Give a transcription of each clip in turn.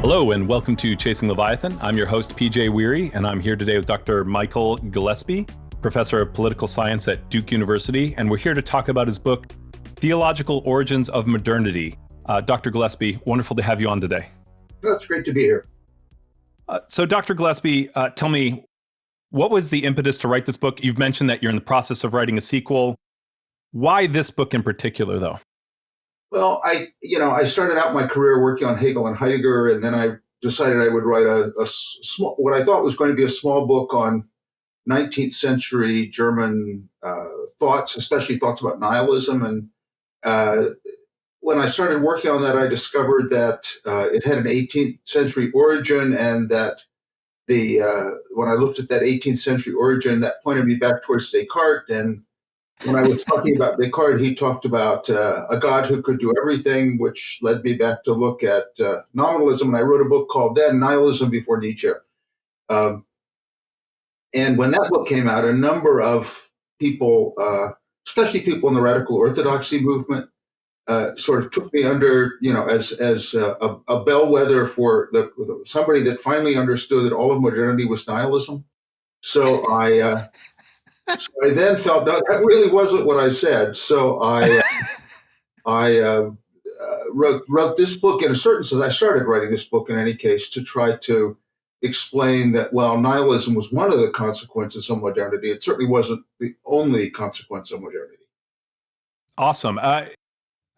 Hello and welcome to Chasing Leviathan. I'm your host, PJ Wehry, and I'm here today with Dr. Michael Gillespie, professor of political science at Duke University, and we're here to talk about his book, Theological Origins of Modernity. Dr. Gillespie, wonderful to have you on today. It's great to be here. So Dr. Gillespie, tell me, what was the impetus to write this book? You've mentioned that you're in the process of writing a sequel. Why this book in particular, though? Well, I started out my career working on Hegel and Heidegger, and then I decided I would write a small, what I thought was going to be a small book on 19th century German thoughts, especially thoughts about nihilism. And when I started working on that, I discovered that it had an 18th century origin, and that when I looked at that 18th century origin, that pointed me back towards Descartes. And when I was talking about Descartes, he talked about a God who could do everything, which led me back to look at nominalism. And I wrote a book called then Nihilism Before Nietzsche. And when that book came out, a number of people, especially people in the radical orthodoxy movement, sort of took me under, as a bellwether for somebody that finally understood that all of modernity was nihilism. So I then felt, no, that really wasn't what I said. So I wrote this book in a certain sense. I started writing this book in any case to try to explain that, well, nihilism was one of the consequences of modernity. It certainly wasn't the only consequence of modernity. Awesome.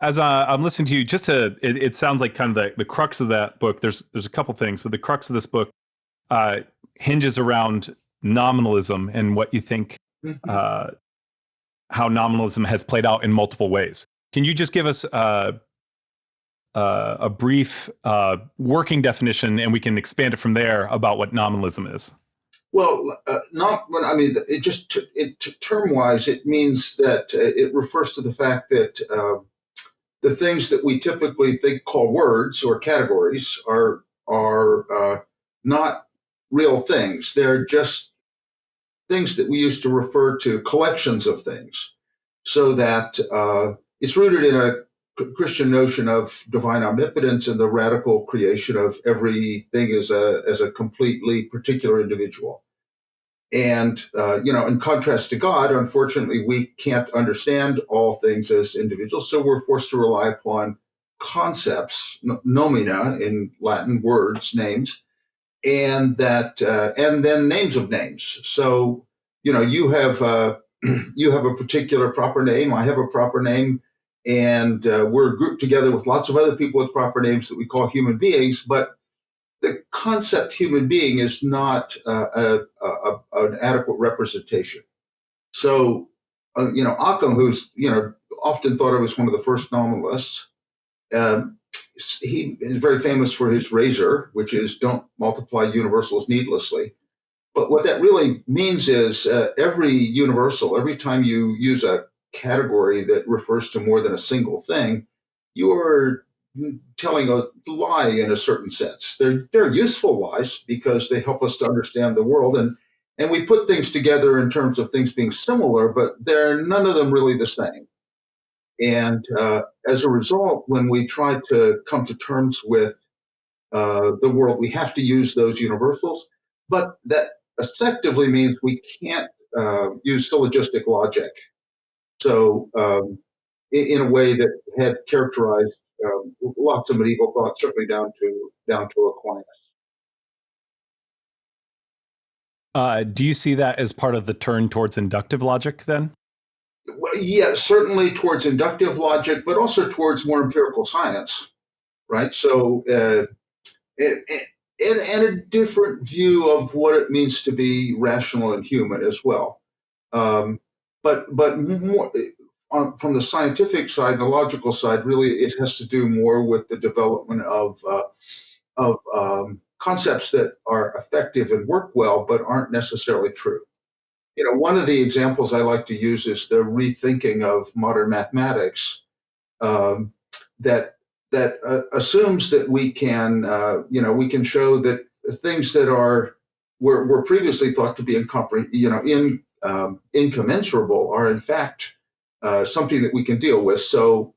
As I'm listening to you, it sounds like kind of the crux of that book. There's a couple things, but the crux of this book hinges around nominalism and what you think, how nominalism has played out in multiple ways. Can you just give us a brief working definition, and we can expand it from there about what nominalism is? Well, term-wise, it means that it refers to the fact that the things that we typically call words or categories are not real things. They're just things that we use to refer to collections of things, so that it's rooted in a Christian notion of divine omnipotence and the radical creation of everything as a completely particular individual. And, in contrast to God, unfortunately, we can't understand all things as individuals, so we're forced to rely upon concepts, nomina in Latin, words, names, and then names of names. So, you have a particular proper name. I have a proper name, and we're grouped together with lots of other people with proper names that we call human beings. But the concept human being is not an adequate representation. So, Occam, who's often thought of as one of the first nominalists, he is very famous for his razor, which is don't multiply universals needlessly. But what that really means is every time you use a category that refers to more than a single thing, you're telling a lie in a certain sense. They're useful lies because they help us to understand the world. And we put things together in terms of things being similar, but they're none of them really the same. And as a result, when we try to come to terms with the world, we have to use those universals. But that effectively means we can't use syllogistic logic. So in a way that had characterized lots of medieval thought, certainly down to Aquinas. Do you see that as part of the turn towards inductive logic then? Well, yeah, certainly towards inductive logic, but also towards more empirical science, right? So, and a different view of what it means to be rational and human as well. But more from the scientific side, the logical side, really, it has to do more with the development of concepts that are effective and work well, but aren't necessarily true. One of the examples I like to use is the rethinking of modern mathematics that assumes that we can show that things that were previously thought to be incommensurable are in fact something that we can deal with. So,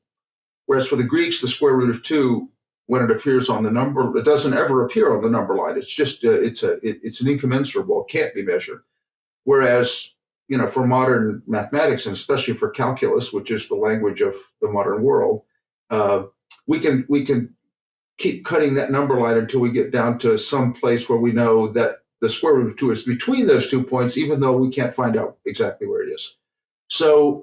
whereas for the Greeks, the square root of 2 when it appears on the number, it doesn't ever appear on the number line. It's just it's an incommensurable. It can't be measured. Whereas, for modern mathematics, and especially for calculus, which is the language of the modern world, we can keep cutting that number line until we get down to some place where we know that the square root of 2 is between those 2 points, even though we can't find out exactly where it is. So,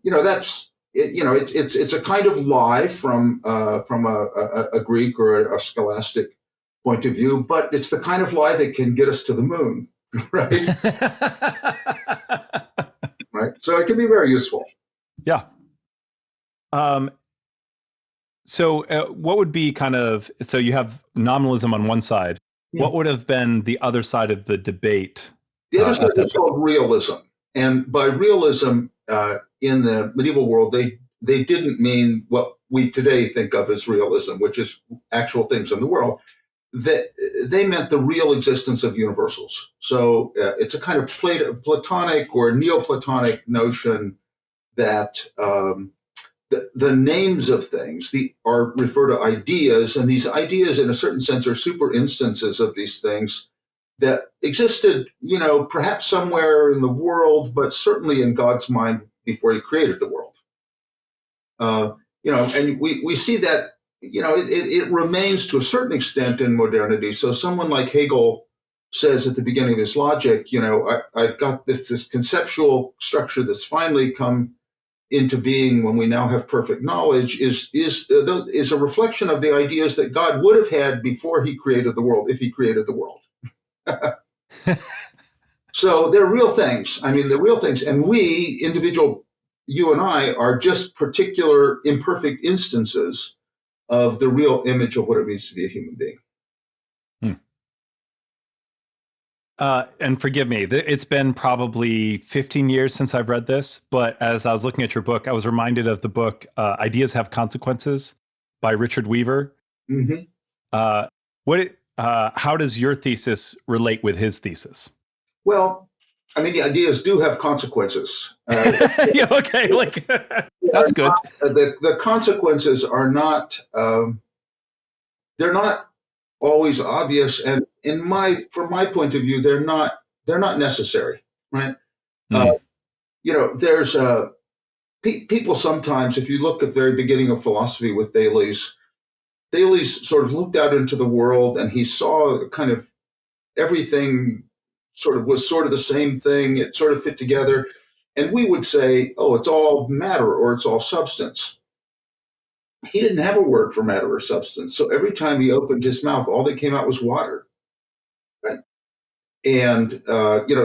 that's it's a kind of lie from a Greek or a scholastic point of view, but it's the kind of lie that can get us to the moon, right? Right. So it can be very useful. Yeah. So what would be so you have nominalism on one side. Yeah. What would have been the other side of the debate? The other side is called realism. And by realism, in the medieval world, they didn't mean what we today think of as realism, which is actual things in the world. They meant the real existence of universals. So it's a kind of Platonic or Neoplatonic notion that the names of things are refer to ideas, and these ideas, in a certain sense, are super instances of these things that existed, perhaps somewhere in the world, but certainly in God's mind before He created the world. And we see that, it remains to a certain extent in modernity. So someone like Hegel says at the beginning of his Logic, I've got this conceptual structure that's finally come into being when we now have perfect knowledge is a reflection of the ideas that God would have had before He created the world, if He created the world. So they're real things. I mean, they're real things. And we, you and I, are just particular imperfect instances of the real image of what it means to be a human being. And forgive me, it's been probably 15 years since I've read this, but as I was looking at your book, I was reminded of the book Ideas Have Consequences by Richard Weaver. Mm-hmm. How does your thesis relate with his thesis? Well, I mean, the ideas do have consequences. Yeah, okay, that's good. The consequences are not, they're not always obvious, and from my point of view, they're not necessary, right? There's people sometimes, if you look at the very beginning of philosophy with Thales sort of looked out into the world and he saw kind of everything was sort of the same thing. It sort of fit together. And we would say, oh, it's all matter or it's all substance. He didn't have a word for matter or substance. So every time he opened his mouth, all that came out was water. Right? And,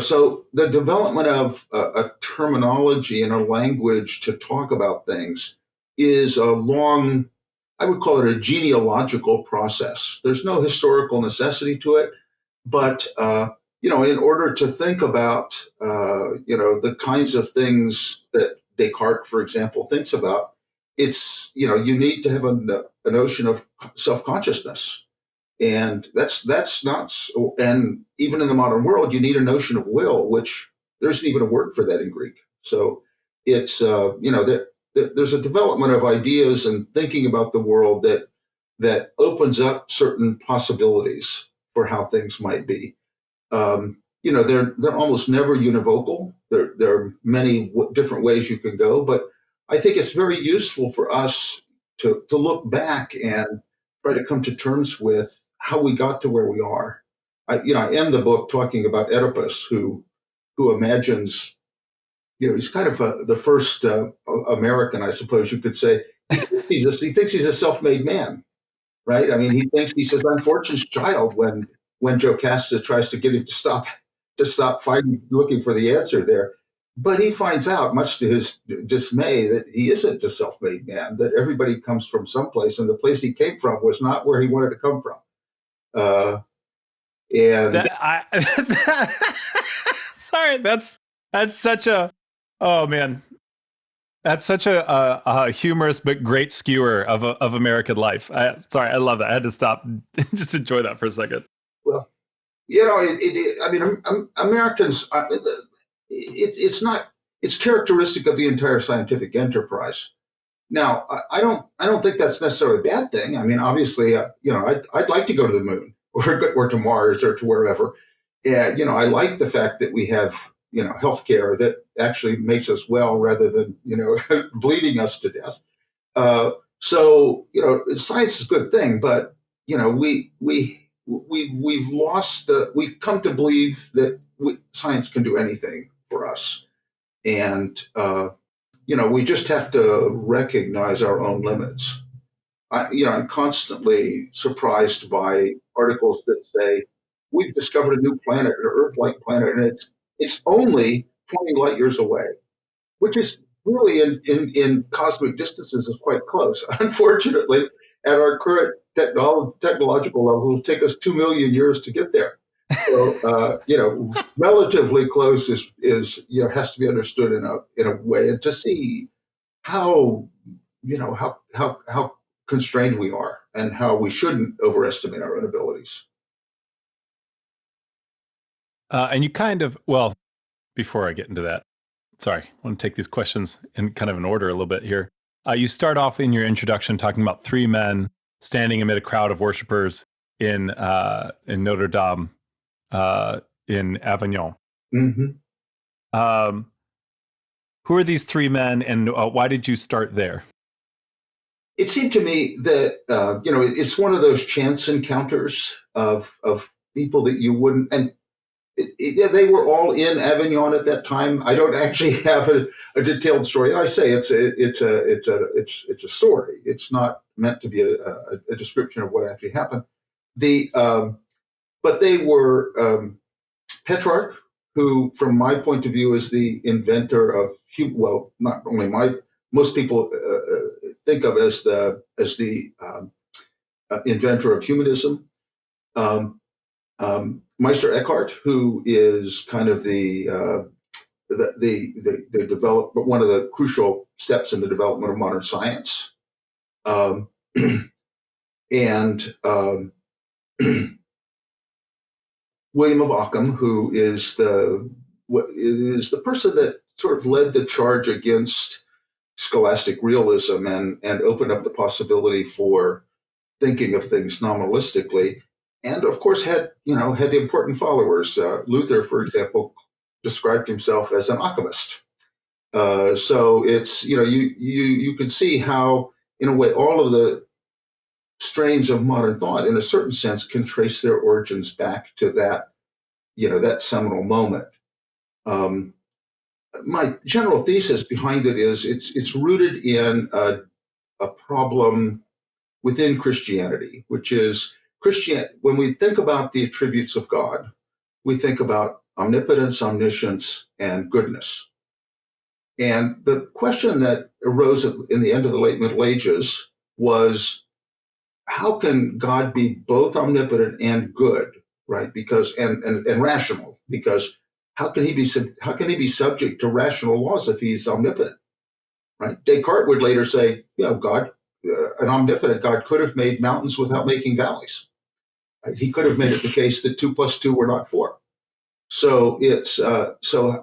so the development of a terminology and a language to talk about things is a long, I would call it a genealogical process. There's no historical necessity to it, but in order to think about, the kinds of things that Descartes, for example, thinks about, it's, you need to have a notion of self-consciousness. And that's not, and even in the modern world, you need a notion of will, which there isn't even a word for that in Greek. So it's, there's a development of ideas and thinking about the world that opens up certain possibilities for how things might be. They're almost never univocal. There are many different ways you can go, but I think it's very useful for us to look back and try to come to terms with how we got to where we are. I end the book talking about Oedipus, who imagines, he's kind of the first American, I suppose you could say. He thinks he's a self-made man, right? I mean, he says, unfortunate child when Jocasta tries to get him to stop fighting, looking for the answer there. But he finds out, much to his dismay, that he isn't a self-made man, that everybody comes from someplace, and the place he came from was not where he wanted to come from. Sorry, that's such a, oh man, that's such a humorous but great skewer of American life. Sorry, I love that. I had to stop, just enjoy that for a second. Well, Americans, it's characteristic of the entire scientific enterprise Now, I don't think that's necessarily a bad thing. I mean, obviously, I'd like to go to the moon or to Mars or to wherever. I like the fact that we have, healthcare that actually makes us well rather than, bleeding us to death. Science is a good thing, but, we've lost, we've come to believe that science can do anything for us. And, we just have to recognize our own limits. I'm constantly surprised by articles that say we've discovered a new planet, an Earth-like planet, and it's only 20 light years away, which is really in cosmic distances is quite close. Unfortunately, at our current technological level, it will take us 2 million years to get there. So, relatively close is has to be understood in a way, and to see how how constrained we are and how we shouldn't overestimate our own abilities. And you kind of, well, before I get into that, sorry, I want to take these questions in kind of an order a little bit here. You start off in your introduction talking about three men standing amid a crowd of worshipers in Notre Dame in Avignon. Mm-hmm. Who are these three men, and why did you start there? It seemed to me that it's one of those chance encounters of people that you wouldn't. And they were all in Avignon at that time. I don't actually have a detailed story. I say it's a story. It's not meant to be a description of what actually happened. But they were Petrarch, who, from my point of view, is the inventor of not only most people think of as the inventor of humanism. Meister Eckhart, who is kind of the develop, one of the crucial steps in the development of modern science, and William of Ockham, who is the person that sort of led the charge against scholastic realism and opened up the possibility for thinking of things nominalistically, and of course had the important followers. Luther, for example, described himself as an Ockhamist. So it's you can see how, in a way, all of the strains of modern thought, in a certain sense, can trace their origins back to that seminal moment. My general thesis behind it is it's rooted in a problem within Christianity, which is when we think about the attributes of God, we think about omnipotence, omniscience, and goodness. And the question that arose in the end of the late Middle Ages was, how can God be both omnipotent and good, right? Because and rational, because how can he be subject to rational laws if he's omnipotent, right? Descartes would later say, God, an omnipotent God, could have made mountains without making valleys. Right? He could have made it the case that 2 + 2 were not 4. So it's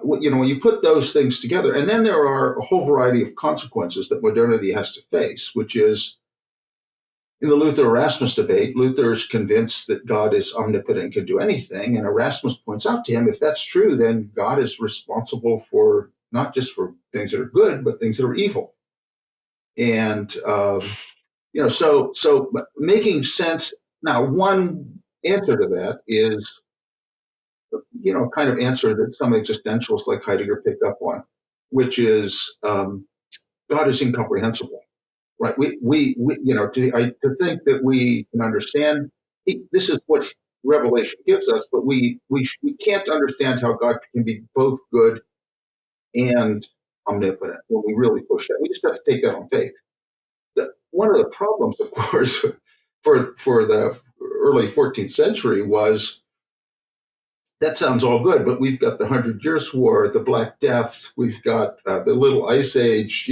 when you put those things together, and then there are a whole variety of consequences that modernity has to face, which is, in the Luther-Erasmus debate, Luther is convinced that God is omnipotent and can do anything, and Erasmus points out to him, if that's true, then God is responsible for not just for things that are good, but things that are evil. And so making sense. Now, one answer to that is, kind of answer that some existentialists like Heidegger picked up on, which is God is incomprehensible. Right? To think that we can understand, this is what Revelation gives us, but we can't understand how God can be both good and omnipotent when we really push that. We just have to take that on faith. One of the problems, of course, for the early 14th century was, that sounds all good, but we've got the 100 Years' War, the Black Death, we've got the Little Ice Age,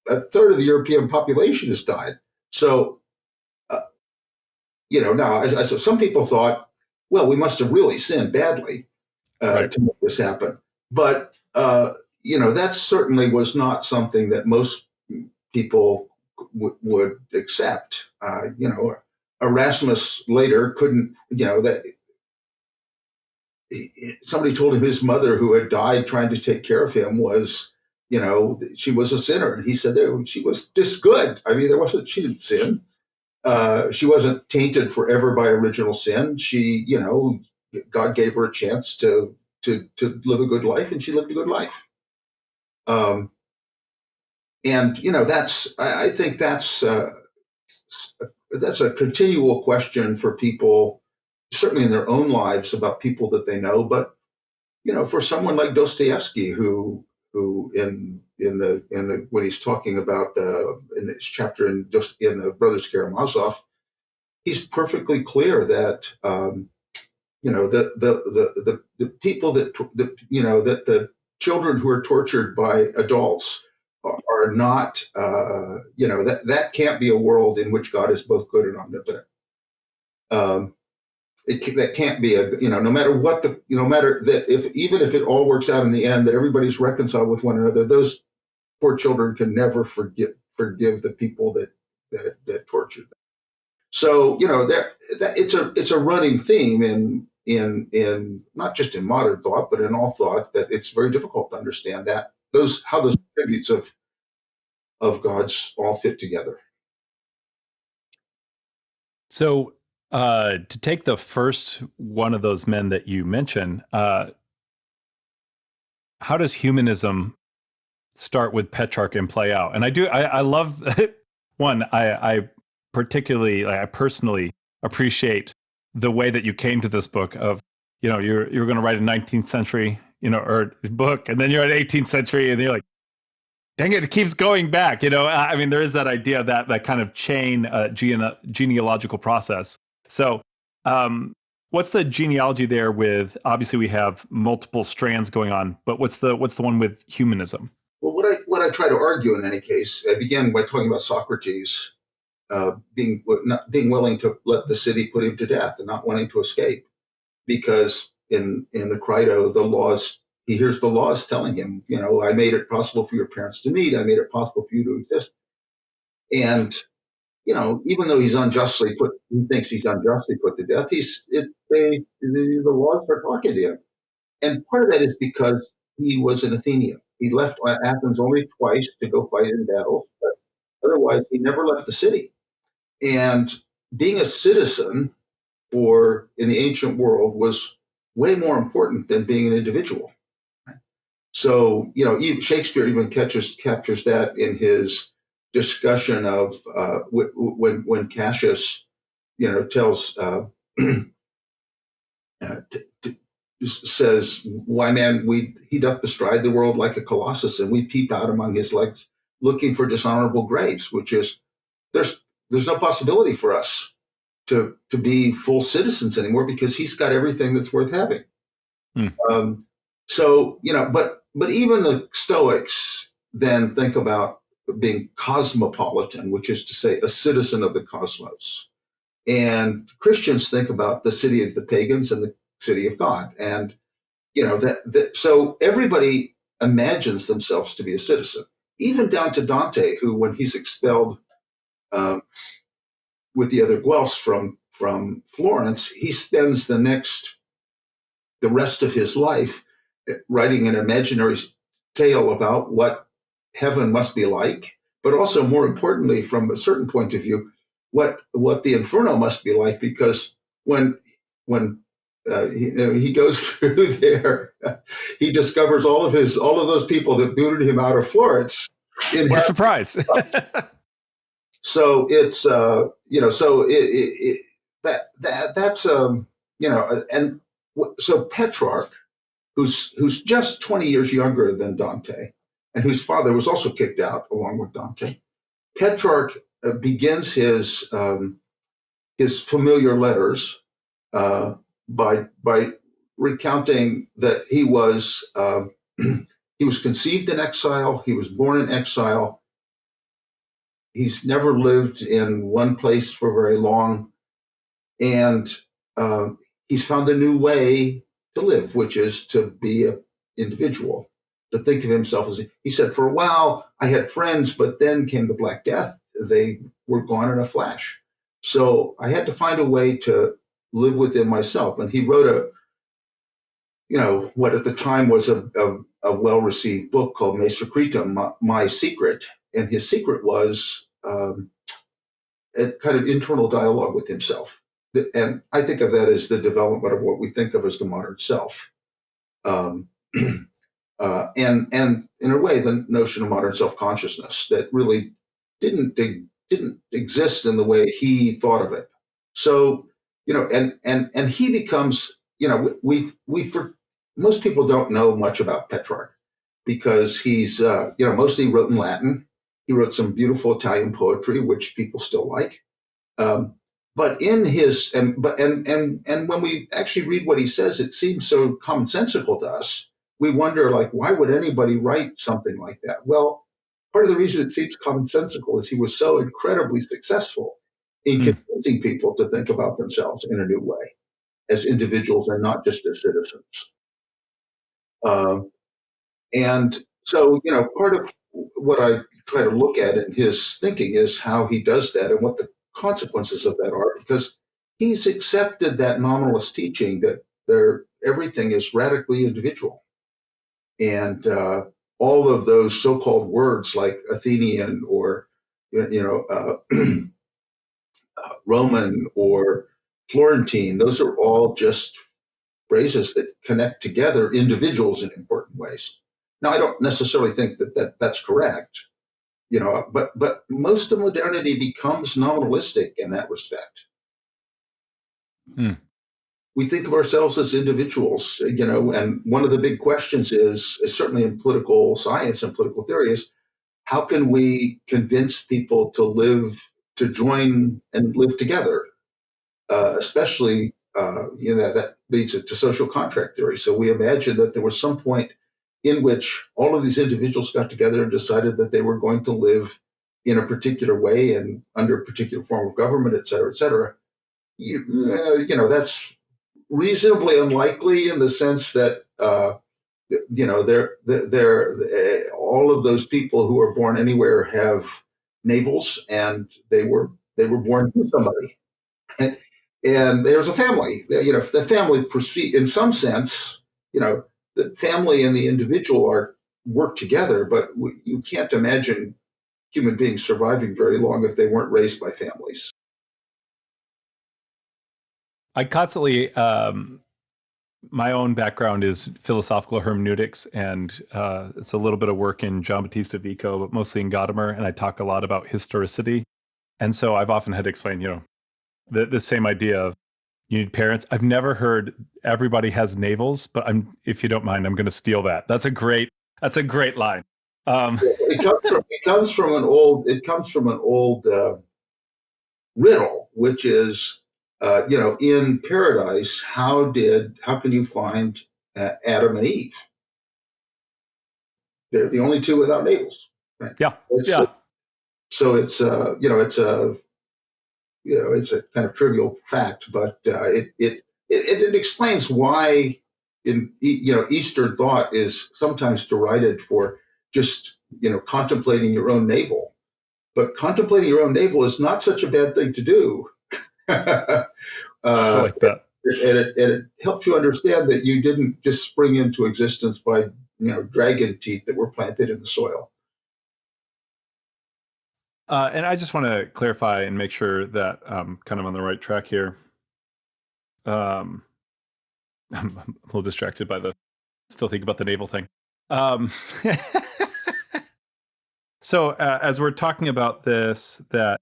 a third of the European population has died. So, now, so some people thought, well, we must have really sinned badly right, to make this happen. But, that certainly was not something that most people would accept. Erasmus later couldn't, that somebody told him his mother, who had died trying to take care of him, was, she was a sinner. And he said she was just good. I mean, she didn't sin. She wasn't tainted forever by original sin. She, God gave her a chance to live a good life, and she lived a good life. I think that's a continual question for people, certainly in their own lives, about people that they know. But for someone like Dostoevsky, who in the when he's talking about in this chapter in the Brothers Karamazov, he's perfectly clear that the people that that the children who are tortured by adults are not, that can't be a world in which God is both good and omnipotent. That can't be no matter what no matter that, even if it all works out in the end, that everybody's reconciled with one another, those poor children can never forgive the people that tortured them. So, it's a running theme in not just in modern thought, but in all thought, that it's very difficult to understand how those attributes of God's all fit together. So, to take the first one of those men that you mentioned, how does humanism start with Petrarch and play out? And I love one. I personally appreciate the way that you came to this book of, you're going to write a 19th century, or book, and then you're at 18th century, and you're like, dang it keeps going back. I mean, there is that idea, that kind of chain genealogical process. So what's the genealogy there with, obviously we have multiple strands going on, but what's the one with humanism? Well, what I try to argue in any case, I began by talking about Socrates being willing to let the city put him to death and not wanting to escape, because in the Crito, the laws, he hears the laws telling him, I made it possible for your parents to meet, I made it possible for you to exist. And, even though he thinks he's unjustly put to death, the laws are talking to him. And part of that is because he was an Athenian. He left Athens only twice to go fight in battles, but otherwise he never left the city. And being a citizen in the ancient world was way more important than being an individual. So, even Shakespeare even captures that in his discussion of when Cassius, tells says, "Why, man, he doth bestride the world like a colossus, and we peep out among his legs, looking for dishonorable graves," which is there's no possibility for us to be full citizens anymore, because he's got everything that's worth having. So, but even the Stoics then think about being cosmopolitan, which is to say a citizen of the cosmos. And Christians think about the city of the pagans and the city of God. And, so everybody imagines themselves to be a citizen, even down to Dante, who, when he's expelled with the other Guelphs from Florence, he spends the rest of his life writing an imaginary tale about what heaven must be like, but also, more importantly, from a certain point of view, what the inferno must be like, because when he goes through there, he discovers all of those people that booted him out of Florence. What a surprise! So it's and so Petrarch, who's just 20 years younger than Dante, and whose father was also kicked out along with Dante, Petrarch begins his familiar letters by recounting that he was conceived in exile, he was born in exile, he's never lived in one place for very long, and he's found a new way to live, which is to be an individual, to think of himself as, he said, for a while I had friends, but then came the Black Death. They were gone in a flash. So I had to find a way to live within myself. And he wrote what at the time was a well-received book called Me Secretum, My Secret. And his secret was a kind of internal dialogue with himself. And I think of that as the development of what we think of as the modern self. And in a way, the notion of modern self-consciousness that really didn't exist in the way he thought of it. So, and he becomes, most people don't know much about Petrarch because he's, mostly wrote in Latin. He wrote some beautiful Italian poetry, which people still like. But in his, and when we actually read what he says, it seems so commonsensical to us. We wonder, like, why would anybody write something like that? Well, part of the reason it seems commonsensical is he was so incredibly successful in convincing people to think about themselves in a new way as individuals and not just as citizens. And so, part of what I try to look at in his thinking is how he does that and what the consequences of that are, because he's accepted that nominalist teaching that everything is radically individual. And all of those so-called words like Athenian or, Roman or Florentine, those are all just phrases that connect together individuals in important ways. Now, I don't necessarily think that's correct, but most of modernity becomes nominalistic in that respect. We think of ourselves as individuals, and one of the big questions is certainly in political science and political theory is, how can we convince people to join and live together, especially, that leads to social contract theory. So we imagine that there was some point in which all of these individuals got together and decided that they were going to live in a particular way and under a particular form of government, et cetera, et cetera. That's reasonably unlikely in the sense that, all of those people who are born anywhere have navels, and they were born to somebody. And there's a family. The family proceed in some sense. The family and the individual work together, but you can't imagine human beings surviving very long if they weren't raised by families. I constantly, my own background is philosophical hermeneutics, and it's a little bit of work in John Battista Vico, but mostly in Gadamer, and I talk a lot about historicity. And so I've often had to explain, the same idea of you need parents. I've never heard everybody has navels, but if you don't mind, I'm going to steal that. That's a great line. It comes from an old riddle, which is, in paradise, how can you find Adam and Eve? They're the only two without navels. Right? Yeah. So it's it's a kind of trivial fact, but it explains why Eastern thought is sometimes derided for just contemplating your own navel, but contemplating your own navel is not such a bad thing to do. I like that, and it helps you understand that you didn't just spring into existence by dragon teeth that were planted in the soil. And I just want to clarify and make sure that I'm kind of on the right track here. I'm a little distracted by still thinking about the naval thing. So as we're talking about this, that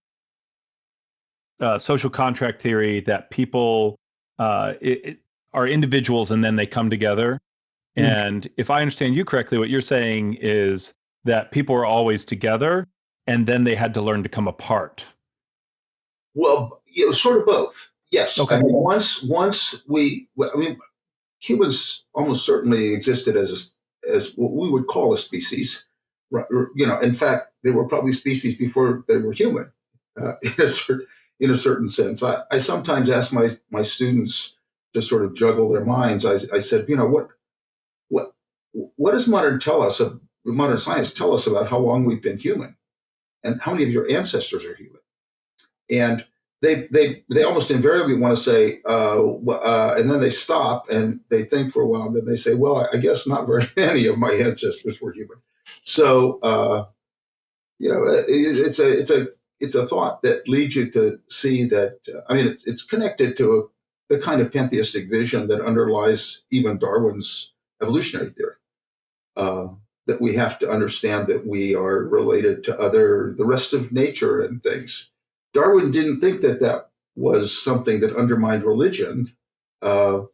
social contract theory, that people are individuals and then they come together. And if I understand you correctly, what you're saying is that people are always together, and then they had to learn to come apart. Well, sort of both. Yes. Okay. Humans almost certainly existed as what we would call a species. In fact, they were probably species before they were human, in a certain sense. I sometimes ask my students to sort of juggle their minds. I said, what does modern science tell us about how long we've been human and how many of your ancestors are human? And they almost invariably want to say, and then they stop and they think for a while, and then they say, well, I guess not very many of my ancestors were human. So, it's a thought that leads you to see that, it's connected to the kind of pantheistic vision that underlies even Darwin's evolutionary theory. That we have to understand that we are related to the rest of nature and things. Darwin didn't think that was something that undermined religion, but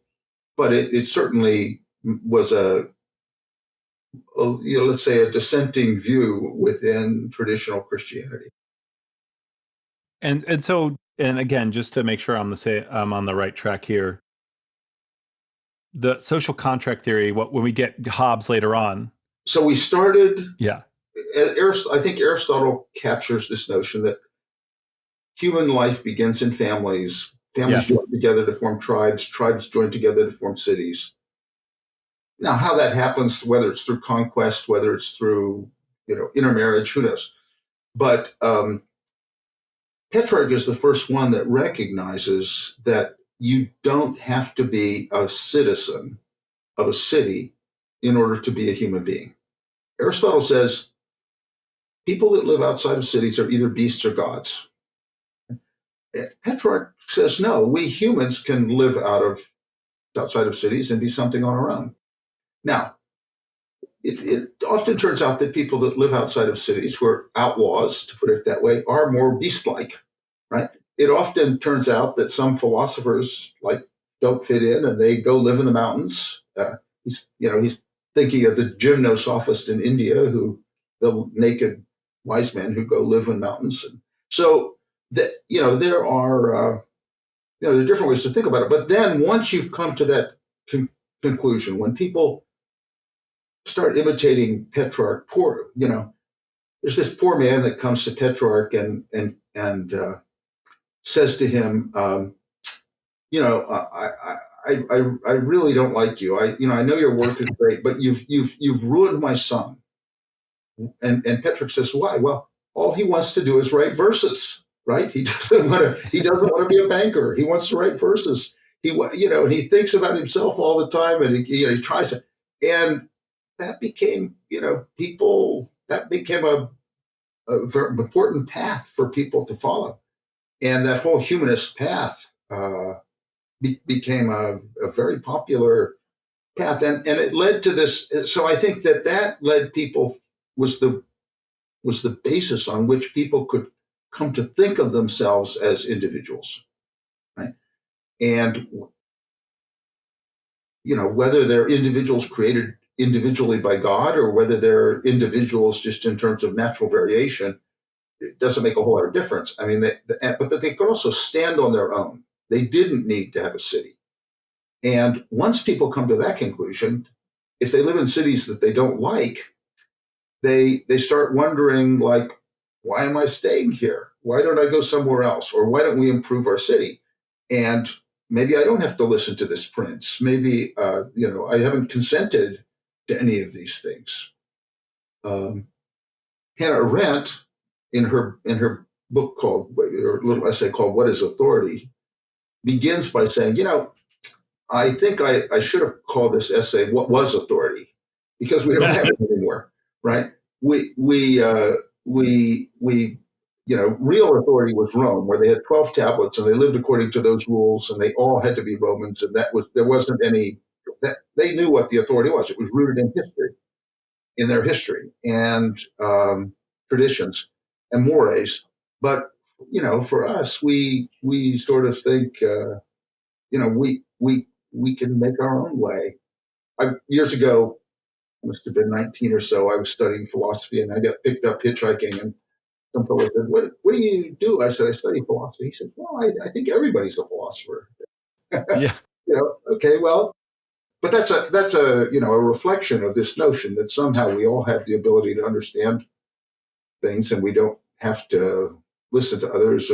it certainly was let's say a dissenting view within traditional Christianity. And so, and again, just to make sure I'm on the right track here, the social contract theory, when we get Hobbes later on. So we started. Yeah. I think Aristotle captures this notion that human life begins in families. Families join together to form tribes. Tribes join together to form cities. Now, how that happens, whether it's through conquest, whether it's through intermarriage, who knows? But Petrarch is the first one that recognizes that you don't have to be a citizen of a city in order to be a human being. Aristotle says people that live outside of cities are either beasts or gods. Petrarch says, no, we humans can live outside of cities and be something on our own. Now, it often turns out that people that live outside of cities, who are outlaws, to put it that way, are more beast-like, right? It often turns out that some philosophers don't fit in and they go live in the mountains. He's thinking of the gymnosophist in India, the naked wise men who go live in mountains. And so that there are there are different ways to think about it. But then once you've come to that conclusion, when people start imitating Petrarch, there's this poor man that comes to Petrarch and says to him, I really don't like you. I know your work is great, but you've ruined my son. And Petrarch says, why? Well, all he wants to do is write verses, right? He doesn't want to be a banker. He wants to write verses. He thinks about himself all the time, and he tries to. And that became, that became a very important path for people to follow. And that whole humanist path became a very popular path. And it led to this. So I think that led people, was the basis on which people could come to think of themselves as individuals, right? And, whether they're individuals created individually by God or whether they're individuals just in terms of natural variation, it doesn't make a whole lot of difference. I mean, but that they could also stand on their own. They didn't need to have a city. And once people come to that conclusion, if they live in cities that they don't like, they start wondering, why am I staying here? Why don't I go somewhere else? Or why don't we improve our city? And maybe I don't have to listen to this prince. Maybe, I haven't consented to any of these things. Hannah Arendt, in her book or little essay called "What is Authority," begins by saying, I think I should have called this essay "What Was Authority," because we don't have it anymore, right? Real authority was Rome, where they had 12 tablets and they lived according to those rules, and they all had to be Romans, and there wasn't any. They knew what the authority was. It was rooted in history, in their history and traditions and mores. But for us, we sort of think, we can make our own way. Years ago, I must have been 19 or so, I was studying philosophy, and I got picked up hitchhiking, and some fellow said, what do you do? I said, I study philosophy. He said, well, I think everybody's a philosopher. Yeah. Okay, well, but that's a reflection of this notion that somehow we all have the ability to understand things, and we don't have to listen to others.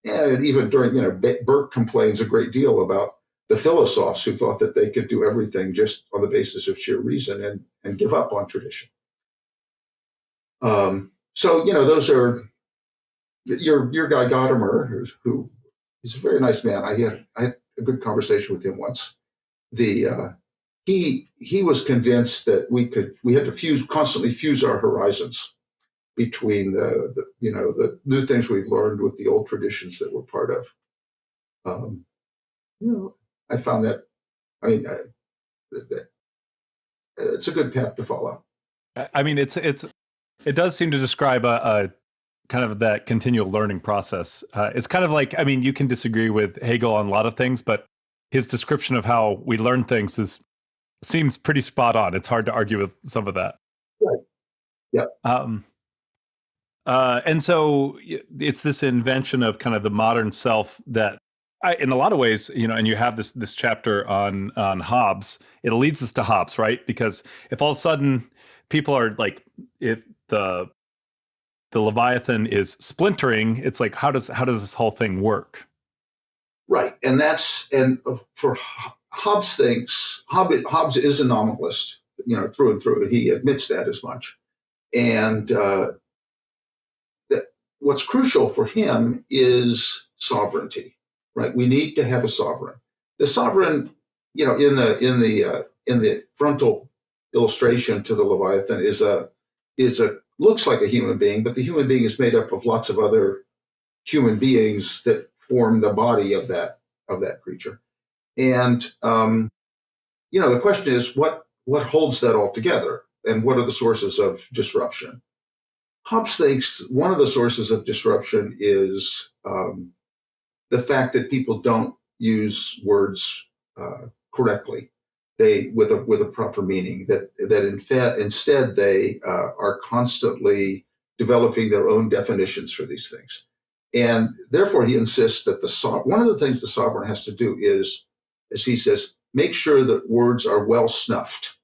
And even during, Burke complains a great deal about the philosophes who thought that they could do everything just on the basis of sheer reason and give up on tradition. So, those are your guy Gadamer, who he's a very nice man. I had a good conversation with him once. He was convinced that we had to constantly fuse our horizons between the new things we've learned with the old traditions that we're part of. I found that, it's a good path to follow. I mean, it does seem to describe a kind of that continual learning process. It's kind of like, you can disagree with Hegel on a lot of things, but his description of how we learn things seems pretty spot on. It's hard to argue with some of that. Right. Yeah. And so it's this invention of kind of the modern self that, in a lot of ways, and you have this chapter on Hobbes. It leads us to Hobbes, right? Because if all of a sudden people are like, if the Leviathan is splintering, it's like, how does this whole thing work? Right, and for Hobbes thinks Hobbes is a nominalist, through and through. He admits that as much, and what's crucial for him is sovereignty. Right, we need to have a sovereign. The sovereign, in the frontal illustration to the Leviathan looks like a human being, but the human being is made up of lots of other human beings that form the body of that creature. And the question is what holds that all together, and what are the sources of disruption? Hobbes thinks one of the sources of disruption is the fact that people don't use words correctly, with a proper meaning. That instead they are constantly developing their own definitions for these things, and therefore he insists that one of the things the sovereign has to do is, as he says, make sure that words are well snuffed,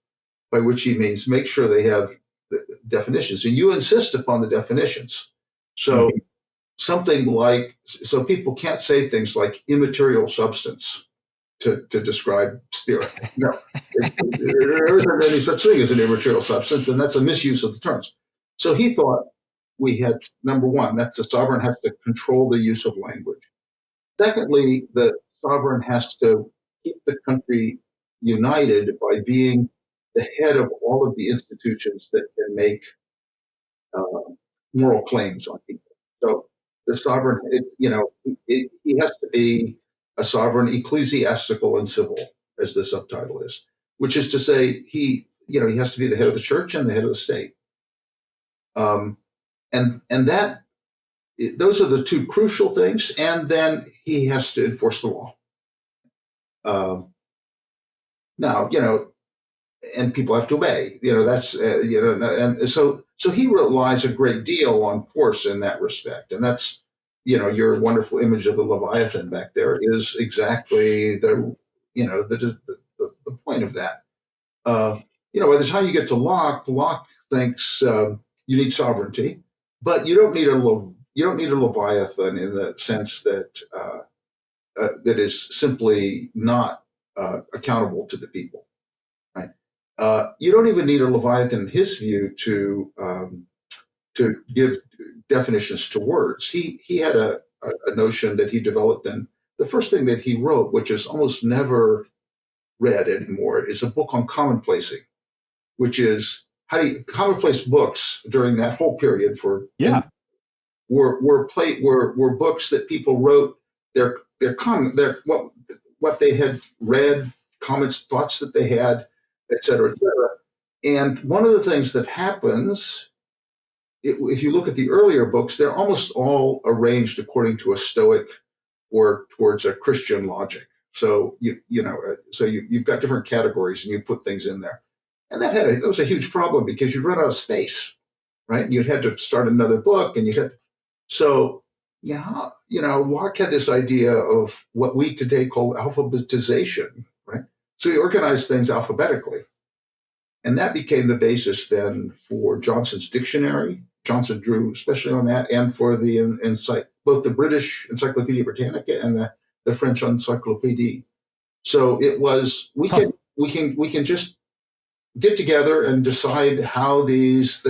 by which he means make sure they have the definitions, and you insist upon the definitions. So. Mm-hmm. So people can't say things like immaterial substance to describe spirit. No, there isn't any such thing as an immaterial substance, and that's a misuse of the terms. So he thought we had, number one, that's the sovereign has to control the use of language. Secondly, the sovereign has to keep the country united by being the head of all of the institutions that can make moral claims on people. So the sovereign, he has to be a sovereign, ecclesiastical and civil, as the subtitle is, which is to say he has to be the head of the church and the head of the state. And that those are the two crucial things. And then he has to enforce the law. Now, and people have to obey. That's and so he relies a great deal on force in that respect, and that's your wonderful image of the Leviathan back there is exactly the point of that. By the time you get to Locke thinks you need sovereignty, but you don't need a Leviathan in the sense that that is simply not accountable to the people. You don't even need a Leviathan, in his view, to give definitions to words. He had a notion that he developed, and the first thing that he wrote, which is almost never read anymore, is a book on commonplacing, which is commonplace books during that whole period were books that people wrote their what they had read, comments, thoughts that they had, et cetera, et cetera. And one of the things that happens, if you look at the earlier books, they're almost all arranged according to a Stoic or towards a Christian logic. So you've got different categories and you put things in there, and that was a huge problem because you'd run out of space, right? And you'd had to start another book, and Locke had this idea of what we today call alphabetization, right? So he organized things alphabetically. And that became the basis then for Johnson's dictionary. Johnson drew especially on that, and for both the British Encyclopedia Britannica and the French Encyclopédie. So it was we can just get together and decide how these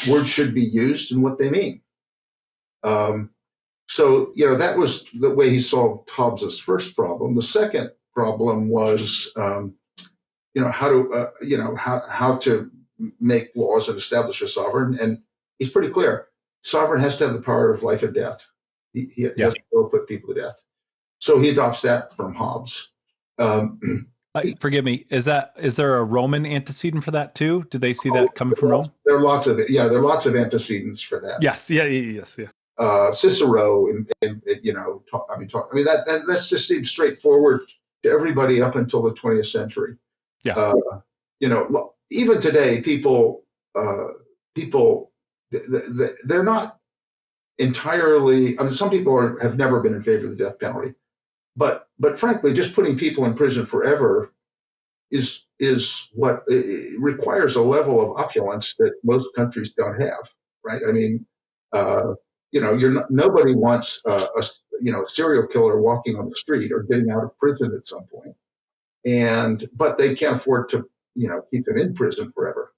words should be used and what they mean. So that was the way he solved Hobbes's first problem. The second problem was how to make laws and establish a sovereign. And he's pretty clear. Sovereign has to have the power of life and death. He has to go put people to death. So he adopts that from Hobbes. Forgive me. Is there a Roman antecedent for that too? Did they see that coming from Rome? There are lots of antecedents for that. Yes. Yeah. Cicero and that just seems straightforward to everybody up until the 20th century. Yeah. Even today, people, they're not entirely. I mean, some people have never been in favor of the death penalty, but frankly, just putting people in prison forever is what it requires a level of opulence that most countries don't have, right? I mean, nobody wants a serial killer walking on the street or getting out of prison at some point, but they can't afford to keep him in prison forever,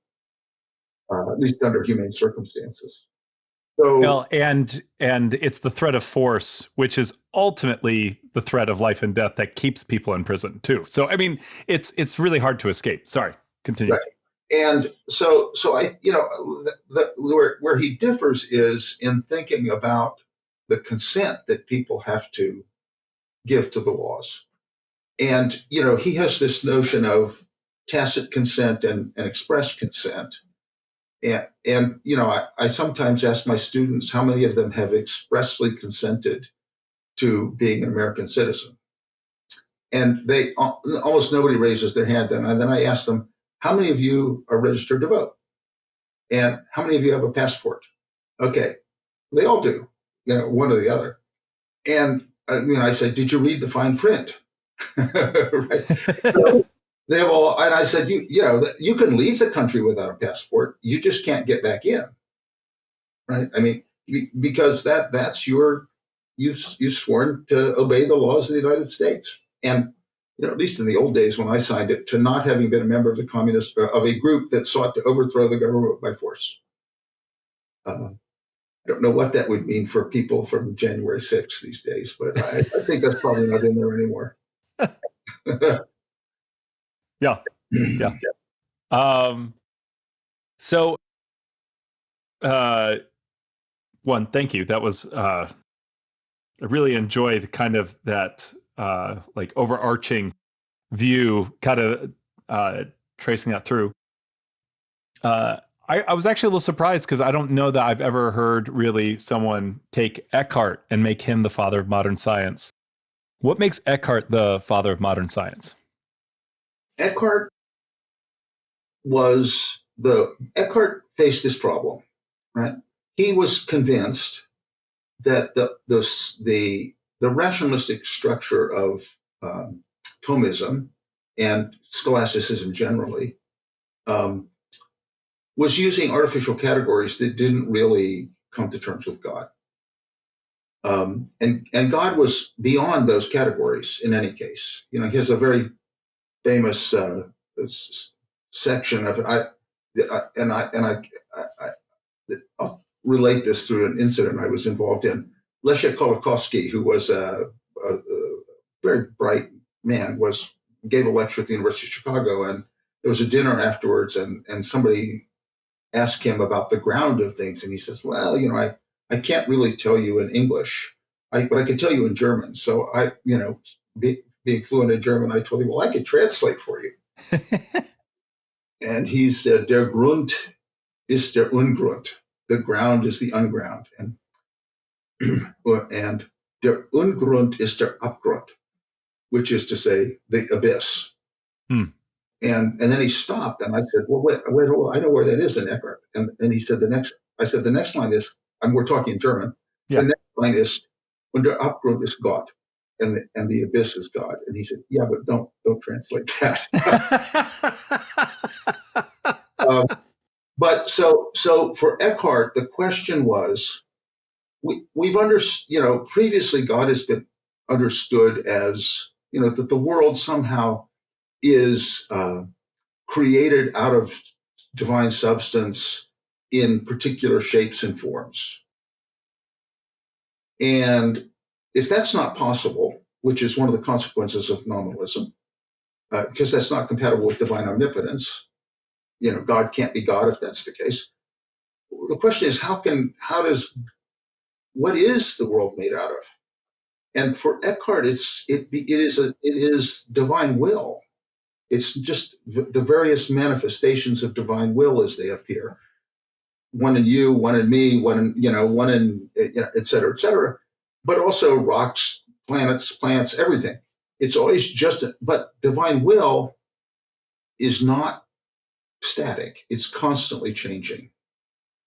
at least under humane circumstances. So, well, and it's the threat of force, which is ultimately the threat of life and death, that keeps people in prison too. So, I mean, it's really hard to escape. Sorry, continue. Right. And so I, where he differs is in thinking about the consent that people have to give to the laws. And, he has this notion of tacit consent and express consent. And I sometimes ask my students how many of them have expressly consented to being an American citizen. And they almost nobody raises their hand. And then I ask them, how many of you are registered to vote? And how many of you have a passport? Okay, they all do, one or the other. And I said, did you read the fine print? Right. So they have all, and I said, you can leave the country without a passport. You just can't get back in, right? I mean, because that's you've sworn to obey the laws of the United States. And at least in the old days when I signed it, to not having been a member of of a group that sought to overthrow the government by force. I don't know what that would mean for people from January 6th these days, but I think that's probably not in there anymore. Yeah. So, one, thank you. That was, I really enjoyed kind of that, like overarching view, kind of, tracing that through. I was actually a little surprised because I don't know that I've ever heard really someone take Eckhart and make him the father of modern science. What makes Eckhart the father of modern science? Eckhart faced this problem, right? He was convinced that the rationalistic structure of Thomism and scholasticism generally was using artificial categories that didn't really come to terms with God. And God was beyond those categories in any case. He has a very famous section of it. I'll relate this through an incident I was involved in. Leszek Kolakowski, who was a very bright man, gave a lecture at the University of Chicago, and there was a dinner afterwards, and somebody asked him about the ground of things, and he says, "Well, I can't really tell you in English, but I can tell you in German." So being fluent in German, I told him, "Well, I could translate for you." And he said, "Der Grund ist der Ungrund." The ground is the unground, and der Ungrund ist der Abgrund, which is to say the abyss. Hmm. And then he stopped, and I said, "Well, wait, I know where that is in Eckhart." And he said, the next line is, and we're talking German. Yeah. The next line is, "Und der Abgrund ist Gott," and the abyss is God. And he said, "Yeah, but don't translate that." But so for Eckhart, the question was, we've previously God has been understood as that the world somehow is created out of divine substance in particular shapes and forms. And if that's not possible, which is one of the consequences of nominalism, because that's not compatible with divine omnipotence, God can't be God if that's the case. The question is, what is the world made out of? And for Eckhart, it is divine will. It's just the various manifestations of divine will as they appear. One in you, one in me, one in, et cetera, et cetera. But also rocks, planets, plants, everything. It's always but divine will is not static. It's constantly changing.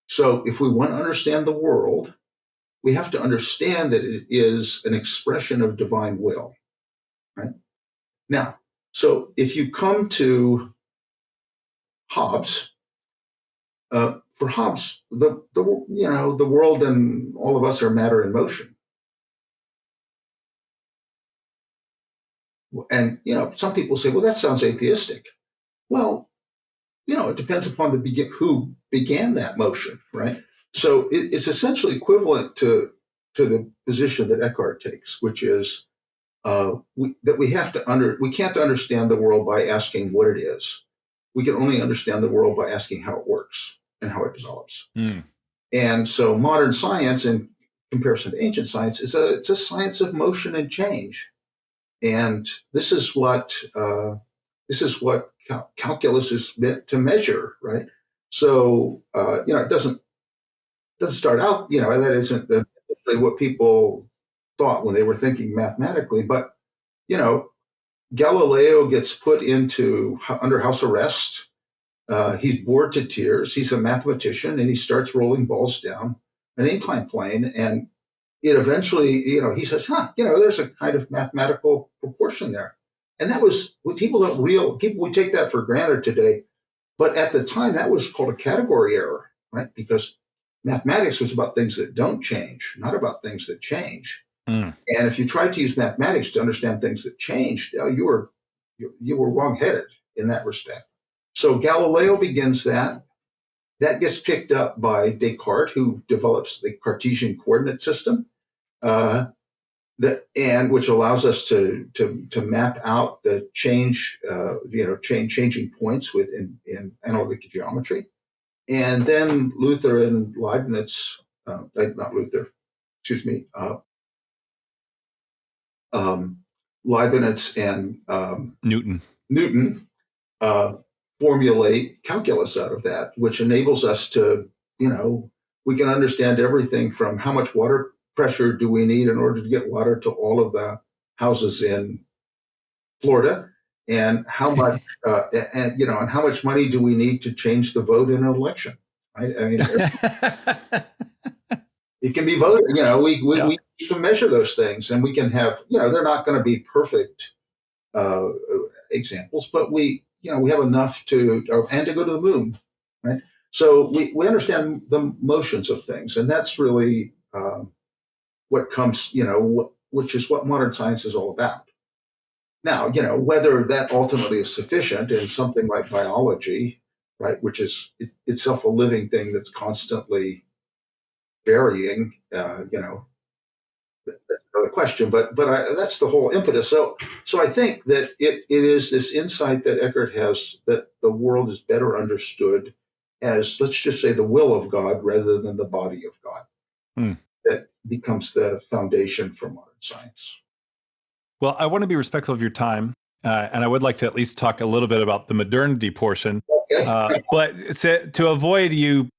So if we want to understand the world, we have to understand that it is an expression of divine will, right? Now, so if you come to Hobbes, for Hobbes, the world and all of us are matter in motion. And, some people say, well, that sounds atheistic. Well, it depends upon who began that motion, right? So it's essentially equivalent to the position that Eckhart takes, which is we can't understand the world by asking what it is. We can only understand the world by asking how it works and how it develops. Mm. And so modern science, in comparison to ancient science, it's a science of motion and change. And this is what calculus is meant to measure, right? So it doesn't start out, that isn't really what people thought when they were thinking mathematically. But Galileo gets put under house arrest. He's bored to tears. He's a mathematician, and he starts rolling balls down an inclined plane. And it eventually, he says, there's a kind of mathematical proportion there. And that was what people we take that for granted today. But at the time, that was called a category error, right? Because mathematics was about things that don't change, not about things that change. Mm. And if you tried to use mathematics to understand things that changed, you were wrong-headed in that respect. So Galileo begins that. That gets picked up by Descartes, who develops the Cartesian coordinate system, which allows us to map out the changing points in analytic geometry. And then Luther and Leibniz, Leibniz and Newton formulate calculus out of that, which enables us to, we can understand everything from how much water pressure do we need in order to get water to all of the houses in Florida, and how much, and how much money do we need to change the vote in an election, right? I mean, it can be voted. We can measure those things, and we can have, they're not going to be perfect examples, but we have enough to go to the moon, right? So we understand the motions of things, and that's really what comes, which is what modern science is all about. Now, whether that ultimately is sufficient in something like biology, right, which is itself a living thing that's constantly varying, that's another question. But that's the whole impetus. So I think that it is this insight that Eckhart has, that the world is better understood as, let's just say, the will of God rather than the body of God. Mm. That becomes the foundation for modern science. Well, I want to be respectful of your time, and I would like to at least talk a little bit about the modernity portion. Okay. But to avoid you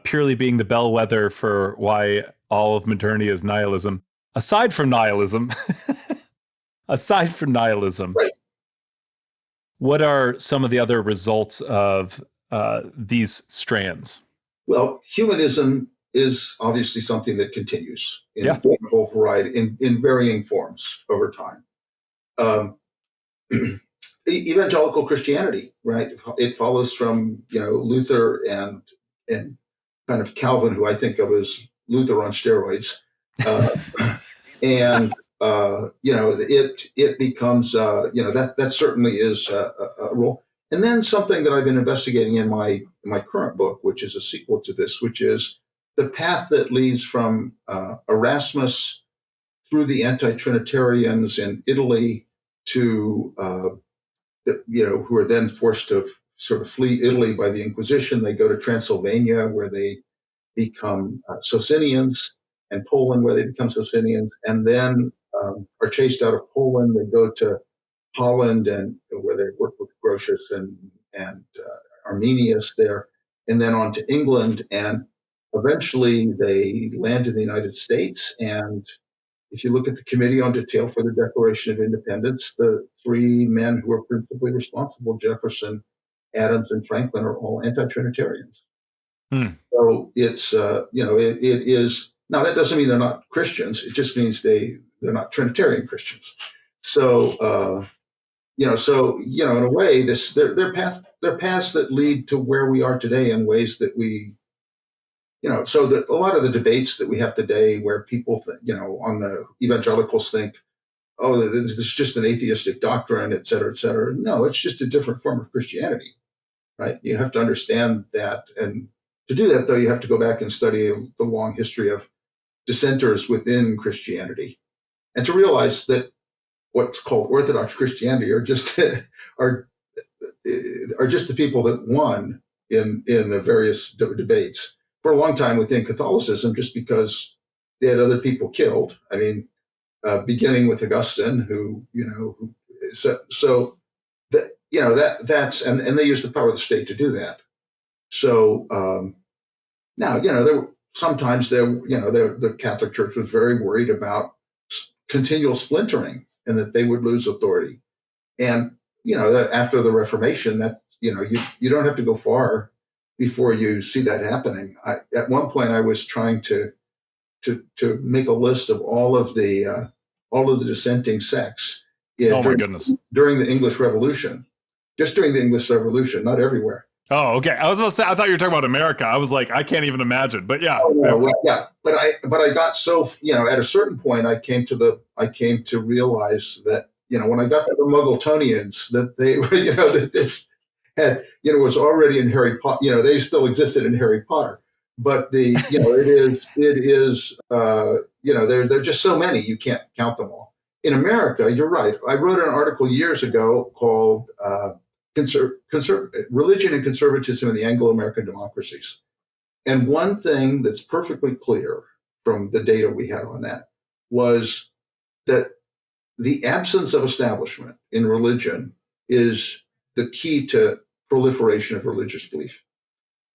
purely being the bellwether for why all of modernity is nihilism, aside from nihilism, right, what are some of the other results of these strands? Well, humanism is obviously something that continues in a whole variety, in varying forms over time. Evangelical Christianity, right? It follows from Luther and kind of Calvin, who I think of as Luther on steroids, and it becomes that certainly is a role. And then something that I've been investigating in my current book, which is a sequel to this, which is the path that leads from Erasmus through the anti-Trinitarians in Italy to who are then forced to sort of flee Italy by the Inquisition. They go to Transylvania, where they become Socinians, and Poland, where they become Socinians, and then are chased out of Poland. They go to Holland, and where they work with Grotius and Arminius there, and then on to England, and eventually they land in the United States. And if you look at the Committee on Detail for the Declaration of Independence, the three men who are principally responsible, Jefferson, Adams, and Franklin, are all anti-Trinitarians. So it's it is. Now that doesn't mean they're not Christians. It just means they're not Trinitarian Christians. So in a way, they're paths that lead to where we are today in ways that we, so that a lot of the debates that we have today, where people on the evangelicals think, oh, this is just an atheistic doctrine, et cetera, et cetera. No, it's just a different form of Christianity, right? You have to understand that. And to do that, though, you have to go back and study the long history of dissenters within Christianity, and to realize that what's called Orthodox Christianity are just are just the people that won in the various debates for a long time within Catholicism, just because they had other people killed. I mean, beginning with Augustine, that's and they used the power of the state to do that. So now the Catholic Church was very worried about continual splintering and that they would lose authority. And that after the Reformation, that you don't have to go far before you see that happening. At one point, I was trying to make a list of all of the dissenting sects. Oh my goodness! During the English Revolution, just during the English Revolution, not everywhere. Oh, okay. I was going to say, I thought you were talking about America. I was like, I can't even imagine. But yeah, yeah. But I got so at a certain point, I came to realize that when I got to the Muggletonians, that they were that this had was already in Harry Potter. They still existed in Harry Potter. But it is there are just so many, you can't count them all. In America, you're right. I wrote an article years ago called Religion and Conservatism in the Anglo-American Democracies. And one thing that's perfectly clear from the data we had on that was that the absence of establishment in religion is the key to proliferation of religious belief.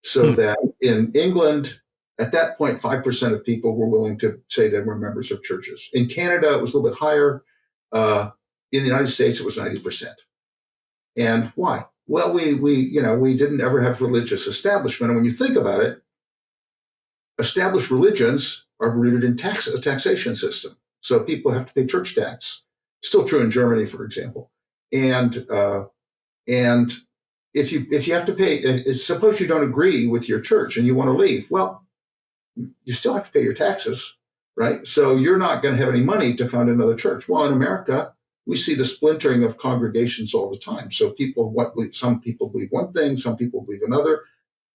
So that in England, at that point, 5% of people were willing to say they were members of churches. In Canada, it was a little bit higher. In the United States, it was 90%. And why? Well, we didn't ever have religious establishment. And when you think about it, established religions are rooted in a taxation system. So people have to pay church tax. Still true in Germany, for example. And if you have to pay, suppose you don't agree with your church and you want to leave, well, you still have to pay your taxes, right? So you're not going to have any money to found another church. Well, in America, we see the splintering of congregations all the time. So some people believe one thing, some people believe another.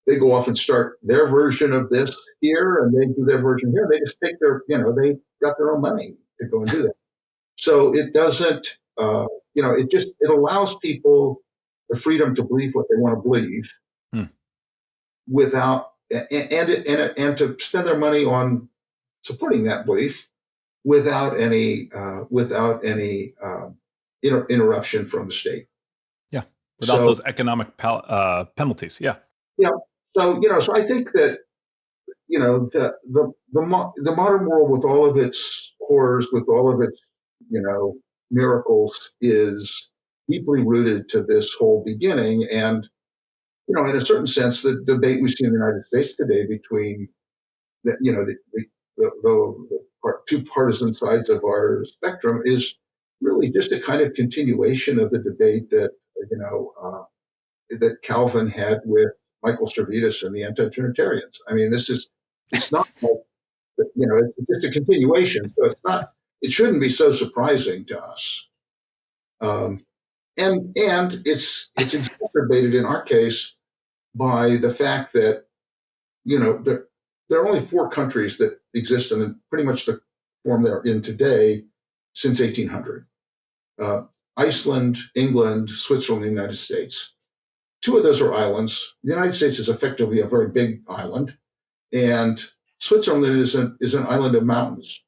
They go off and start their version of this here, and they do their version here. They just take they got their own money to go and do that. So it doesn't, it allows people the freedom to believe what they want to believe without, and to spend their money on supporting that belief without any interruption from the state. Yeah, without those economic penalties. Yeah. Yeah. So so I think that the modern world, with all of its horrors, with all of its miracles, is deeply rooted to this whole beginning. And in a certain sense, the debate we see in the United States today between the two partisan sides of our spectrum is really just a kind of continuation of the debate that that Calvin had with Michael Servetus and the anti-Trinitarians. I mean, it's not like, it's just a continuation. So it's not it shouldn't be so surprising to us. And it's exacerbated in our case by the fact that, there are only 4 countries that exist in pretty much the form they're in today since 1800. Iceland, England, Switzerland, the United States. 2 of those are islands. The United States is effectively a very big island, and Switzerland is an island of mountains.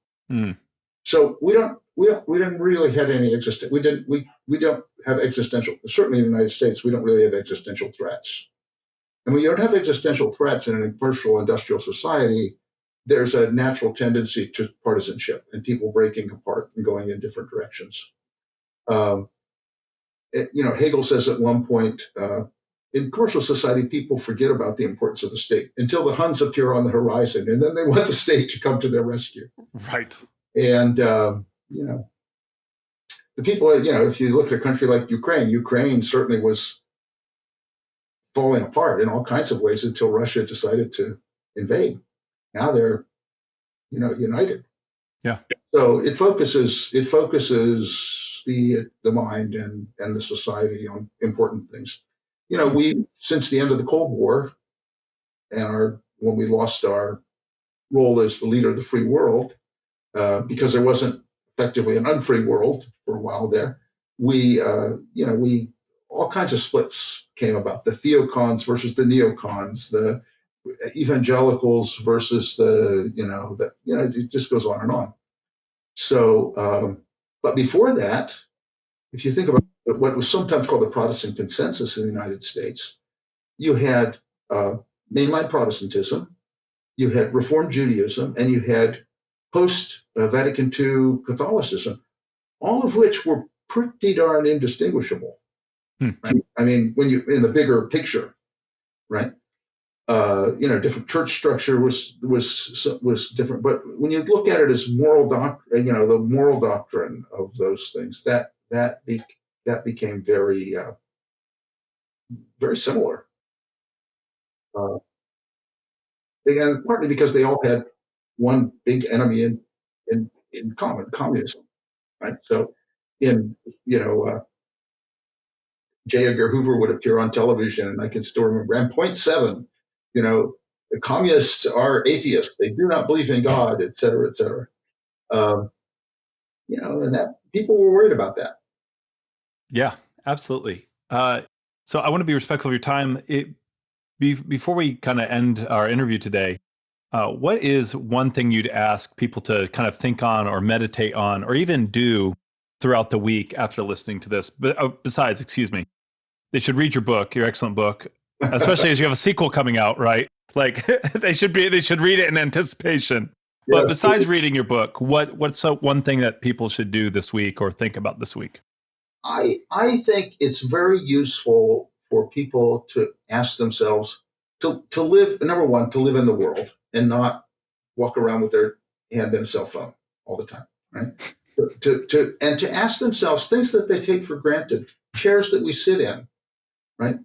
So we didn't really have any we don't have existential. Certainly in the United States, we don't really have existential threats. And when you don't have existential threats in a commercial industrial society, there's a natural tendency to partisanship and people breaking apart and going in different directions. Hegel says at one point, in commercial society, people forget about the importance of the state until the Huns appear on the horizon, and then they want the state to come to their rescue. Right. And, the people, if you look at a country like Ukraine certainly was falling apart in all kinds of ways until Russia decided to invade. Now they're, united. Yeah. So it focuses the mind and the society on important things. We, since the end of the Cold War and when we lost our role as the leader of the free world, because there wasn't effectively an unfree world for a while there, we all kinds of splits came about: the theocons versus the neocons, the evangelicals versus it just goes on and on. So, but before that, if you think about what was sometimes called the Protestant consensus in the United States, you had mainline Protestantism, you had Reformed Judaism, and you had post-Vatican II Catholicism, all of which were pretty darn indistinguishable. Right? I mean, when you in the bigger picture, right? Different church structure was different, but when you look at it as moral doctrine, the moral doctrine of those things, that became very very similar. Again, partly because they all had one big enemy in common: communism, right? So, J. Edgar Hoover would appear on television, and I can still remember. And point 7, the communists are atheists; they do not believe in God, et cetera, et cetera. And that people were worried about that. Yeah, absolutely. So I want to be respectful of your time. Before we kind of end our interview today, what is one thing you'd ask people to kind of think on or meditate on or even do throughout the week after listening to this? But besides, they should read your excellent book, especially as you have a sequel coming out, right? Like they should read it in anticipation. But besides reading your book, what's one thing that people should do this week or think about this week? I think it's very useful for people to ask themselves to live, number one, to live in the world and not walk around with their hand in a cell phone all the time, right? To ask themselves things that they take for granted, chairs that we sit in, right?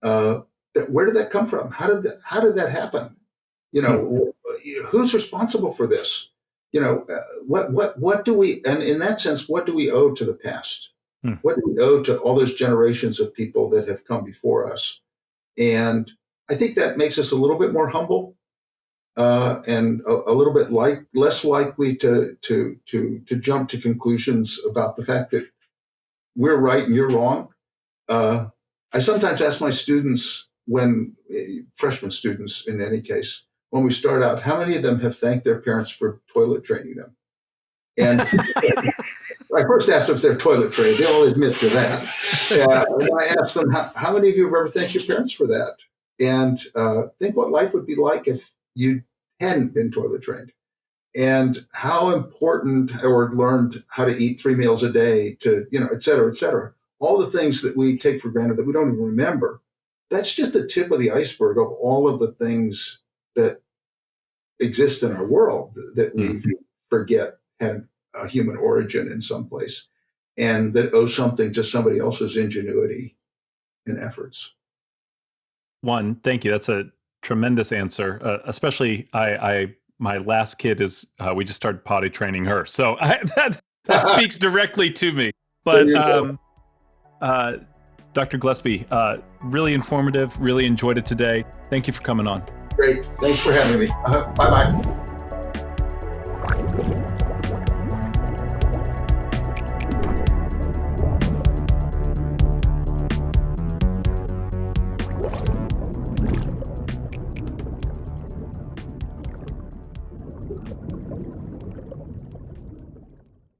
Where did that come from? How did that happen? Who's responsible for this? What do we? And in that sense, what do we owe to the past? What do we owe to all those generations of people that have come before us? And I think that makes us a little bit more humble and a little bit less likely to jump to conclusions about the fact that we're right and you're wrong. I sometimes ask my students, freshman students in any case, when we start out, how many of them have thanked their parents for toilet training them? And I first asked if they're toilet trained. They all admit to that. And I asked them, how many of you have ever thanked your parents for that? And think what life would be like if you hadn't been toilet trained, and how important, or learned how to eat 3 meals a day, to, et cetera, et cetera. All the things that we take for granted that we don't even remember. That's just the tip of the iceberg of all of the things that exist in our world that we forget had a human origin in some place, and that owe something to somebody else's ingenuity and efforts. One, thank you. That's a tremendous answer. Especially, I my last kid is, we just started potty training her. So that speaks directly to me. But Dr. Gillespie, really informative, really enjoyed it today. Thank you for coming on. Great. Thanks for having me. Bye-bye.